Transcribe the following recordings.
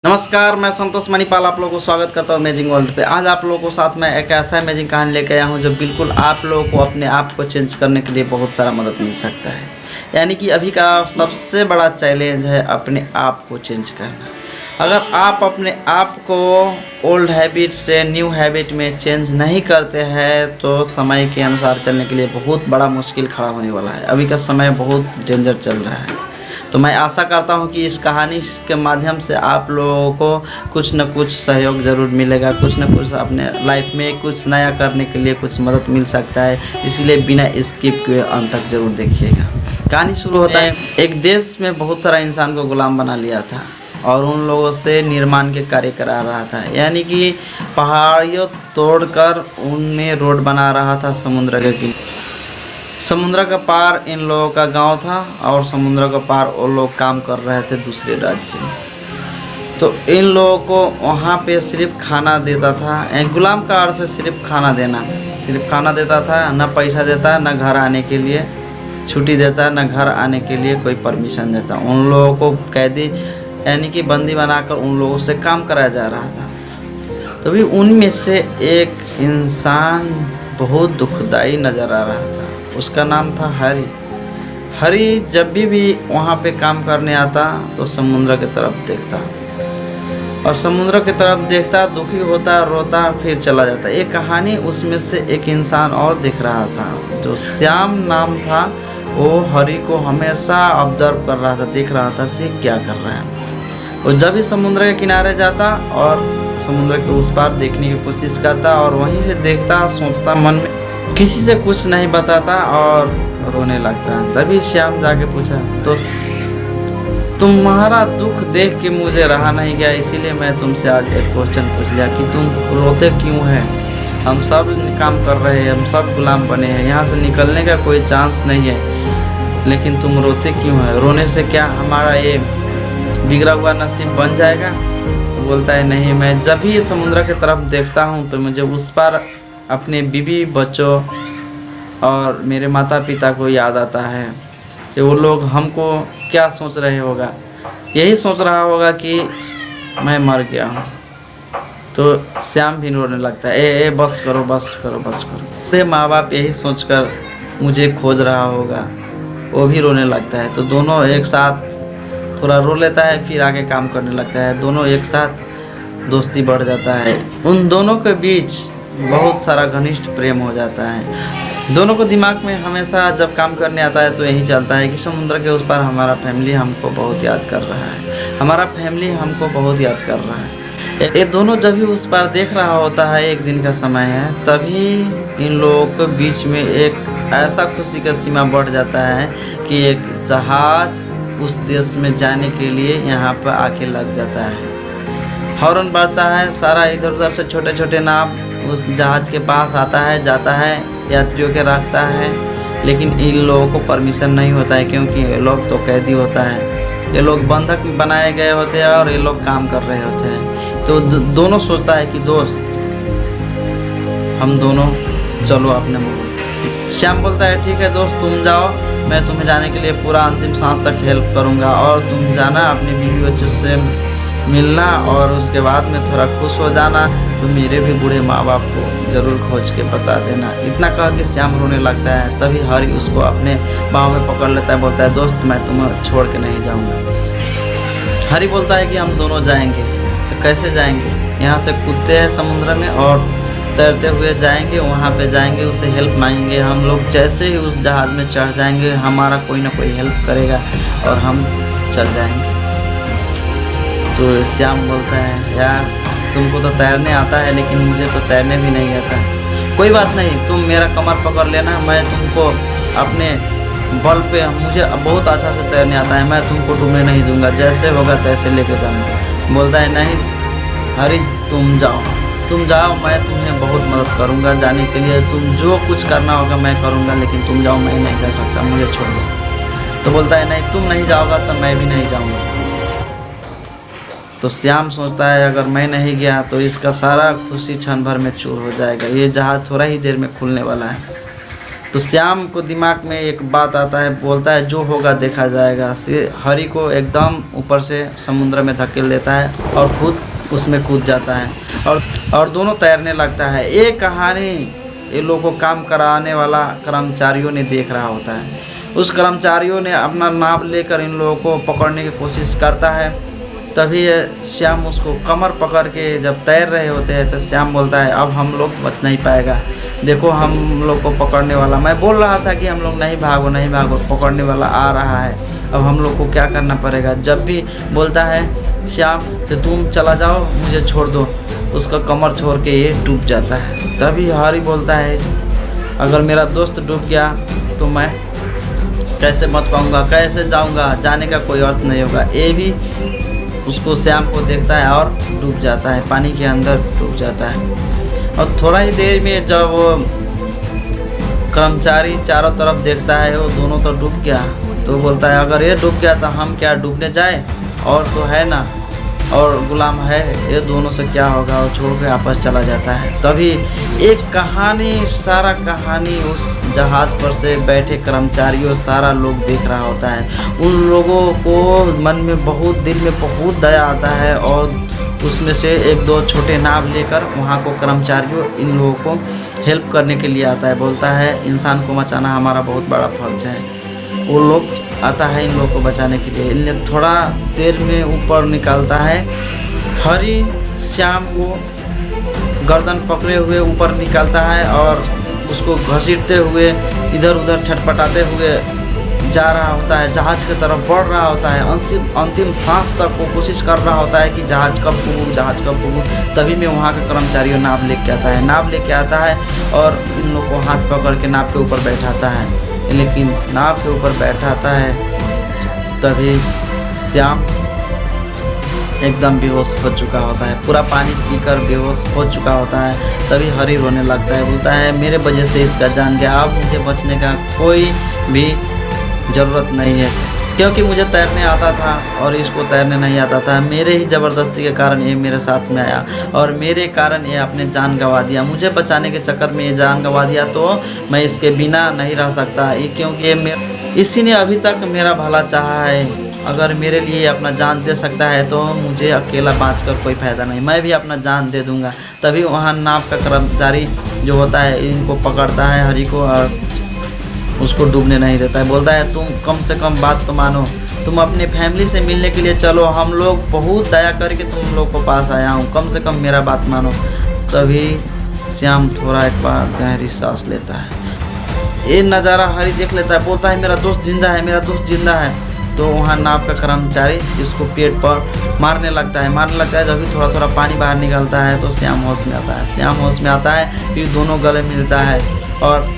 नमस्कार, मैं संतोष मणिपाल आप लोगों को स्वागत करता हूँ अमेजिंग वर्ल्ड पे। आज आप लोगों को साथ में एक ऐसा अमेजिंग कहानी लेके आया हूँ जो बिल्कुल आप लोगों को अपने आप को चेंज करने के लिए बहुत सारा मदद मिल सकता है। यानी कि अभी का सबसे बड़ा चैलेंज है अपने आप को चेंज करना। अगर आप अपने आप को ओल्ड हैबिट से न्यू हैबिट में चेंज नहीं करते हैं तो समय के अनुसार चलने के लिए बहुत बड़ा मुश्किल खड़ा होने वाला है। अभी का समय बहुत डेंजर चल रहा है। तो मैं आशा करता हूं कि इस कहानी के माध्यम से आप लोगों को कुछ न कुछ सहयोग ज़रूर मिलेगा, कुछ न कुछ अपने लाइफ में कुछ नया करने के लिए कुछ मदद मिल सकता है। इसलिए बिना स्किप के अंत तक ज़रूर देखिएगा। कहानी शुरू होता है। एक देश में बहुत सारा इंसान को गुलाम बना लिया था और उन लोगों से निर्माण के कार्य करा रहा था, यानी कि पहाड़ियों तोड़कर उनमें रोड बना रहा था समुद्र के किनारे। समुद्र का पार इन लोगों का गांव था और समुद्र का पार वो लोग काम कर रहे थे दूसरे राज्य में। तो इन लोगों को वहाँ पे सिर्फ खाना देता था। गुलाम का अर्थ है सिर्फ खाना देना, सिर्फ खाना देता था, न पैसा देता, न घर आने के लिए छुट्टी देता, न घर आने के लिए कोई परमिशन देता। उन लोगों को कैदी यानी कि बंदी बनाकर उन लोगों से काम कराया जा रहा था। तभी उनमें से एक इंसान बहुत दुखदाई नज़र आ रहा था। उसका नाम था हरी। हरी जब भी वहाँ पे काम करने आता तो समुद्र की तरफ देखता और समुद्र की तरफ देखता, दुखी होता, रोता, फिर चला जाता। एक कहानी उसमें से एक इंसान और दिख रहा था जो श्याम नाम था। वो हरी को हमेशा ऑब्जर्व कर रहा था, देख रहा था से क्या कर रहा है। वो जब भी समुद्र के किनारे जाता और समुद्र के उस पार देखने की कोशिश करता और वहीं से देखता, सोचता मन में, किसी से कुछ नहीं बताता और रोने लगता। तभी श्याम जाके पूछा, दोस्त तुम्हारा दुख देख के मुझे रहा नहीं गया, इसीलिए मैं तुमसे आज एक क्वेश्चन पूछ लिया कि तुम रोते क्यों हैं। हम सब काम कर रहे हैं, हम सब गुलाम बने हैं, यहाँ से निकलने का कोई चांस नहीं है, लेकिन तुम रोते क्यों हैं। रोने से क्या हमारा ये बिगड़ा हुआ नसीब बन जाएगा। तो बोलता है, नहीं, मैं जब भी समुद्र की तरफ देखता हूँ तो मुझे उस पार अपने बीवी बच्चों और मेरे माता पिता को याद आता है कि वो लोग हमको क्या सोच रहे होगा। यही सोच रहा होगा कि मैं मर गया हूँ। तो श्याम भी रोने लगता है, ए बस करो बस करो बस करो। मेरे माँ बाप यही सोचकर मुझे खोज रहा होगा। वो भी रोने लगता है। तो दोनों एक साथ थोड़ा रो लेता है, फिर आगे काम करने लगता है। दोनों एक साथ दोस्ती बढ़ जाता है। उन दोनों के बीच बहुत सारा घनिष्ठ प्रेम हो जाता है। दोनों को दिमाग में हमेशा जब काम करने आता है तो यही चलता है कि समुद्र के उस पार हमारा फैमिली हमको बहुत याद कर रहा है, हमारा फैमिली हमको बहुत याद कर रहा है। ये दोनों जब भी उस पार देख रहा होता है, एक दिन का समय है, तभी इन लोगों के बीच में एक ऐसा खुशी का सीमा बढ़ जाता है कि एक जहाज उस देश में जाने के लिए यहाँ पर आके लग जाता है। हॉर्न बजता है, सारा इधर उधर से छोटे छोटे नाव उस जहाज़ के पास आता है, जाता है, यात्रियों के रखता है। लेकिन इन लोगों को परमिशन नहीं होता है क्योंकि ये लोग तो कैदी होता है, ये लोग बंधक बनाए गए होते हैं और ये लोग काम कर रहे होते हैं। तो दोनों सोचता है कि दोस्त हम दोनों चलो अपने मुल्क। श्याम बोलता है, ठीक है दोस्त, तुम जाओ, मैं तुम्हें जाने के लिए पूरा अंतिम सांस तक हेल्प करूँगा और तुम जाना अपने बीवी बच्चों से मिलना और उसके बाद में थोड़ा खुश हो जाना। तो मेरे भी बूढ़े माँ बाप को ज़रूर खोज के बता देना। इतना कह के श्याम रोने लगता है। तभी हरी उसको अपने बाहों में पकड़ लेता है, बोलता है, दोस्त मैं तुम्हें छोड़ के नहीं जाऊँगा। हरी बोलता है कि हम दोनों जाएंगे। तो कैसे जाएंगे। यहाँ से कूदते हैं समुद्र में और तैरते हुए जाएंगे, वहाँ पे जाएंगे, उससे हेल्प मांगेंगे। हम लोग जैसे ही उस जहाज़ में चढ़ जाएंगे हमारा कोई ना कोई हेल्प करेगा और हम चल जाएंगे। तो श्याम बोलता है, यार तुमको तो तैरने आता है लेकिन मुझे तो तैरने भी नहीं आता। कोई बात नहीं, तुम मेरा कमर पकड़ लेना, मैं तुमको अपने बल पे, मुझे बहुत अच्छा से तैरने आता है, मैं तुमको डूबने नहीं दूंगा, जैसे होगा तैसे लेके जाऊँगा। बोलता है, नहीं हरी तुम जाओ, मैं तुम्हें बहुत मदद करूँगा जाने के लिए, तुम जो कुछ करना होगा मैं करूँगा, लेकिन तुम जाओ, मैं नहीं जा सकता, मुझे छोड़ दो। तो बोलता है, नहीं तुम नहीं जाओगा तो मैं भी नहीं जाऊँगा। तो श्याम सोचता है, अगर मैं नहीं गया तो इसका सारा खुशी क्षण भर में चूर हो जाएगा। ये जहाज़ थोड़ा ही देर में खुलने वाला है। तो श्याम को दिमाग में एक बात आता है, बोलता है जो होगा देखा जाएगा। से हरि को एकदम ऊपर से समुद्र में धकेल देता है और खुद उसमें कूद जाता है और दोनों तैरने लगता है। ये कहानी ये लोगों को काम कराने वाला कर्मचारियों ने देख रहा होता है। उस कर्मचारियों ने अपना नाव लेकर इन लोगों को पकड़ने की कोशिश करता है। तभी श्याम उसको कमर पकड़ के जब तैर रहे होते हैं तो श्याम बोलता है अब हम लोग बच नहीं पाएगा, देखो हम लोग को पकड़ने वाला, मैं बोल रहा था कि हम लोग नहीं भागो नहीं भागो, पकड़ने वाला आ रहा है, अब हम लोग को क्या करना पड़ेगा। जब भी बोलता है श्याम कि तुम चला जाओ मुझे छोड़ दो, उसका कमर छोड़ के ये डूब जाता है। तभी हरि बोलता है अगर मेरा दोस्त डूब गया तो मैं कैसे बच पाऊँगा, कैसे जाऊँगा, जाने का कोई अर्थ नहीं होगा। ये भी उसको श्याम को देखता है और डूब जाता है, पानी के अंदर डूब जाता है। और थोड़ा ही देर में जब वो कर्मचारी चारों तरफ देखता है वो दोनों तो डूब गया, तो बोलता है अगर ये डूब गया तो हम क्या डूबने जाए, और तो है ना और गुलाम है, ये दोनों से क्या होगा, और छोड़ के वापस चला जाता है। तभी एक कहानी सारा कहानी उस जहाज़ पर से बैठे कर्मचारियों सारा लोग देख रहा होता है। उन लोगों को मन में बहुत दिल में बहुत दया आता है और उसमें से एक दो छोटे नाव लेकर वहाँ को कर्मचारियों इन लोगों को हेल्प करने के लिए आता है। बोलता है इंसान को बचाना हमारा बहुत बड़ा फर्ज है। वो लोग आता है इन लोगों को बचाने के लिए। इन थोड़ा देर में ऊपर निकालता है, हरि श्याम को गर्दन पकड़े हुए ऊपर निकालता है और उसको घसीटते हुए इधर उधर छटपटाते हुए जा रहा होता है, जहाज़ की तरफ बढ़ रहा होता है। अंतिम सांस तक वो कोशिश कर रहा होता है कि जहाज़ कब पुगूँ, जहाज़ कब पुगूँ। तभी में वहाँ के कर्मचारियों नाव लेके आता है, नाव लेके आता है और इन लोग को हाथ पकड़ के नाव के ऊपर बैठाता है। लेकिन नाव के ऊपर बैठाता है तभी श्याम एकदम बेहोश हो चुका होता है, पूरा पानी पीकर बेहोश हो चुका होता है। तभी हरि रोने लगता है, बोलता है मेरे वजह से इसका जान गया, अब मुझे बचने का कोई भी ज़रूरत नहीं है, क्योंकि मुझे तैरने आता था और इसको तैरने नहीं आता था। मेरे ही ज़बरदस्ती के कारण ये मेरे साथ में आया और मेरे कारण ये अपने जान गंवा दिया। मुझे बचाने के चक्कर में ये जान गंवा दिया तो मैं इसके बिना नहीं रह सकता, ये क्योंकि इसी ने अभी तक मेरा भला चाहा है। अगर मेरे लिए अपना जान दे सकता है तो मुझे अकेला बाँचकर कोई फ़ायदा नहीं, मैं भी अपना जान दे दूँगा। तभी वहाँ नाव का कर्मचारी जो होता है इनको पकड़ता है हरि को और उसको डूबने नहीं देता है। बोलता है तुम कम से कम बात तो मानो, तुम अपने फैमिली से मिलने के लिए चलो, हम लोग बहुत दया करके तुम लोग को पास आया हूँ, कम से कम मेरा बात मानो। तभी श्याम थोड़ा एक बार गहरी सांस लेता है। ये नज़ारा हरि देख लेता है, बोलता है मेरा दोस्त जिंदा है, मेरा दोस्त जिंदा है। तो वहाँ नाव का कर्मचारी इसको पेट पर मारने लगता है। जब भी थोड़ा थोड़ा पानी बाहर निकलता है तो श्याम होश में आता है। श्याम होश में आता है, फिर दोनों गले मिलता है और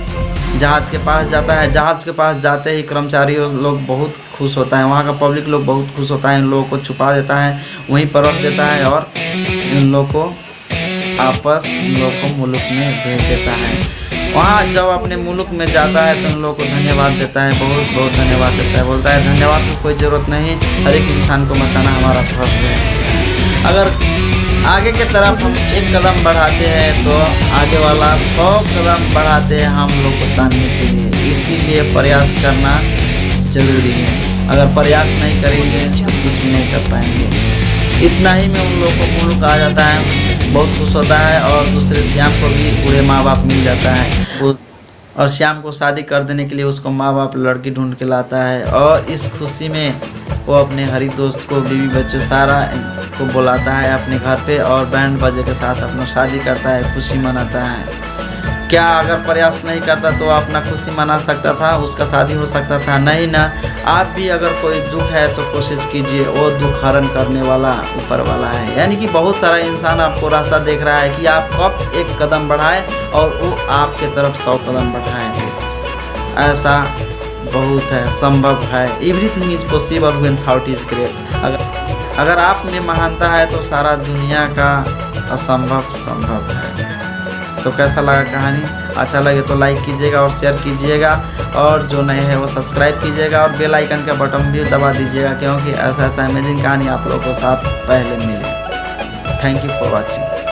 जहाज़ के पास जाता है। जहाज़ के पास जाते ही कर्मचारी लोग बहुत खुश होता है, वहाँ का पब्लिक लोग बहुत खुश होता है। इन लोगों को छुपा देता है, वहीं पर रख देता है और इन लोगों को आपस इन लोगों को मुल्क में भेज देता है। वहाँ जब अपने मुल्क में जाता है तो इन लोगों को धन्यवाद देता है, बहुत बहुत धन्यवाद देता है। बोलता है धन्यवाद की कोई ज़रूरत नहीं, हर एक इंसान को बचाना हमारा फर्ज है। अगर आगे की तरफ हम एक कदम बढ़ाते हैं तो आगे वाला 100 कदम बढ़ाते हैं हम लोग को तानने के लिए। इसीलिए प्रयास करना ज़रूरी है, अगर प्रयास नहीं करेंगे तो कुछ भी नहीं कर पाएंगे। इतना ही में उन लोगों को मुल्क आ जाता है, बहुत खुश होता है और दूसरे श्याम को भी पूरे माँ बाप मिल जाता है और श्याम को शादी कर देने के लिए उसको माँ बाप लड़की ढूंढ के लाता है। और इस खुशी में वो अपने हरि दोस्त को, बीवी बच्चों सारा को बुलाता है अपने घर पे और बैंड बाजे के साथ अपना शादी करता है, खुशी मनाता है। क्या अगर प्रयास नहीं करता तो अपना खुशी मना सकता था, उसका शादी हो सकता था? नहीं ना। आप भी अगर कोई दुख है तो कोशिश कीजिए, वो दुख हरण करने वाला ऊपर वाला है। यानी कि बहुत सारा इंसान आपको रास्ता देख रहा है कि आप कब एक कदम बढ़ाएं और वो आपके तरफ 100 कदम बढ़ाएं। ऐसा बहुत है, संभव है। Everything is possible when thought is great. अगर आप में महानता है तो सारा दुनिया का असंभव संभव है। तो कैसा लगा कहानी? अच्छा लगे तो लाइक कीजिएगा और शेयर कीजिएगा और जो नए हैं वो सब्सक्राइब कीजिएगा और बेल आइकन का बटन भी दबा दीजिएगा, क्योंकि ऐसा अमेजिंग कहानी आप लोगों को साथ पहले मिले। Thank you for watching.